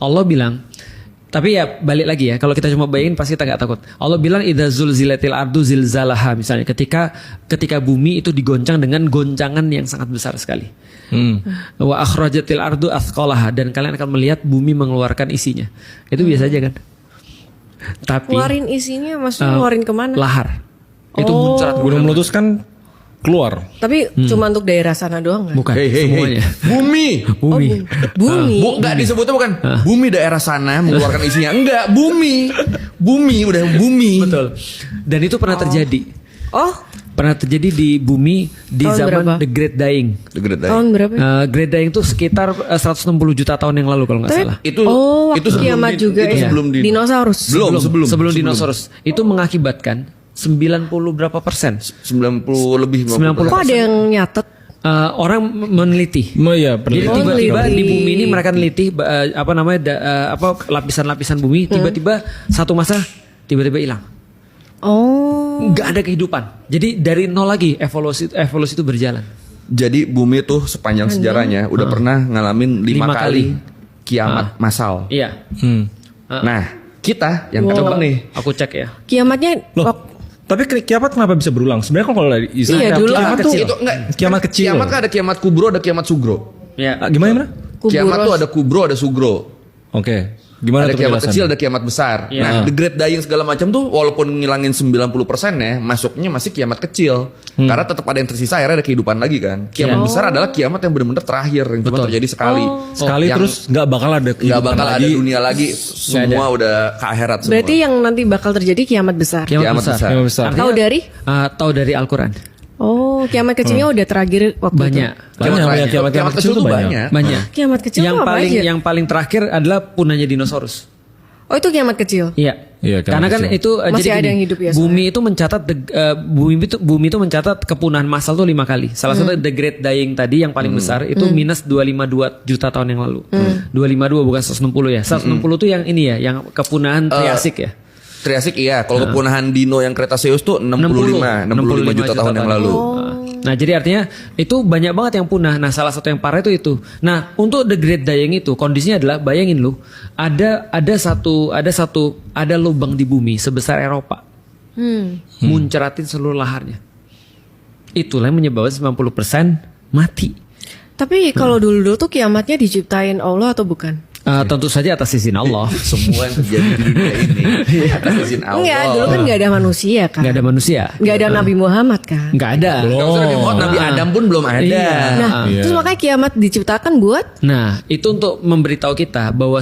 Allah bilang, tapi ya balik lagi ya, kalau kita cuma bayangin pasti kita nggak takut. Allah bilang idza zulzilatil ardu zilzalaha, misalnya ketika bumi itu digoncang dengan goncangan yang sangat besar sekali. Wa akhrajatil ardu athqalaha, dan kalian akan melihat bumi mengeluarkan isinya. Itu biasa aja kan. Tapi Keluarin isinya maksudnya ngeluarin kemana? lahar. Itu muncrat. Gunung meletus kan keluar. Tapi cuma untuk daerah sana doang kan? Bukan semuanya. Bumi. Bumi. Bumi. Enggak disebutnya bukan bumi daerah sana mengeluarkan isinya. Enggak, bumi. Bumi udah bumi. Betul. Dan itu pernah terjadi. Oh, Pernah terjadi di bumi di Tahun zaman berapa? The Great Dying. tahun berapa? Great Dying itu sekitar 160 juta tahun yang lalu kalau nggak salah. Itu waktu sebelum kiamat juga itu ya. sebelum Dinosaurus. Sebelum dinosaurus. Itu mengakibatkan 90 berapa persen? 90 lebih 90. Kok ada yang nyatet? Orang meneliti. Ya, Jadi tiba-tiba di bumi ini mereka neliti lapisan-lapisan bumi, tiba-tiba satu masa tiba-tiba hilang. Oh. Nggak ada kehidupan. Jadi dari nol lagi evolusi itu berjalan. Jadi bumi tuh sepanjang sejarahnya udah pernah ngalamin 5 5 kali kali kiamat massal. Iya. Nah, kita yang Coba kedua nih. aku cek ya. Kiamatnya Tapi kiamat kenapa bisa berulang? Sebenarnya kan kalau dari Islam Iya, dulu kiamat kan tuh kecil. Itu enggak kiamat kecil. Kiamat kan ada kiamat kubro, ada kiamat sugro. Ya. Gimana? Kiamat tuh ada kubro, ada sugro. Oke. Gimana Ada tuh kiamat penjelasan? kecil, ada kiamat besar. Iya. Nah, the great dying segala macam tuh walaupun ngilangin 90% ya, masuknya masih kiamat kecil. Karena tetap ada yang tersisa, akhirnya ada kehidupan lagi kan. Kiamat besar adalah kiamat yang benar-benar terakhir, yang cuma terjadi sekali. Sekali Yang terus nggak bakal ada nggak kehidupan bakal ada lagi. dunia lagi, semua udah ke akhirat semua. berarti yang nanti bakal terjadi kiamat besar. Kiamat besar. Kiamat besar. Artinya- Tahu dari? Tahu dari Al-Quran. Oh, kiamat kecilnya udah terakhir waktu Banyak. Banyak, kiamat kecil tuh banyak. Banyak. itu. Kiamat kecil yang tuh apa paling aja? yang paling terakhir adalah punahnya dinosaurus. Oh, itu kiamat kecil. Iya. Iya, kiamat Karena kan kecil. itu Masih jadi ada gini, yang hidup ya, Bumi itu mencatat bumi itu mencatat kepunahan massal tuh 5 kali. Salah satu The Great Dying tadi yang paling besar itu minus 252 juta tahun yang lalu. 252 bukan 160 ya. 160 tuh yang ini ya, yang kepunahan Triasik ya. Triasik iya, kalau kepunahan dino yang Cretaceous tuh 65 juta tahun yang lalu. Nah, jadi artinya itu banyak banget yang punah. Nah, salah satu yang parah itu. Nah, untuk The Great Dying itu kondisinya adalah bayangin lu, ada lubang di bumi sebesar Eropa. Muncratin seluruh laharnya. Itulah yang menyebabkan 90% mati. Tapi kalau dulu tuh kiamatnya diciptain Allah atau bukan? Tentu saja atas izin Allah. Semua yang terjadi di dunia ini atas izin Allah. Enggak, dulu kan nggak ada manusia kan? Nggak ada manusia. Nggak ada Nabi Muhammad kan? Nggak ada. Nggak usah Nabi Muhammad, Nabi Adam pun belum ada. Iya. Nah, terus makanya kiamat diciptakan buat Nah, itu untuk memberitahu kita bahwa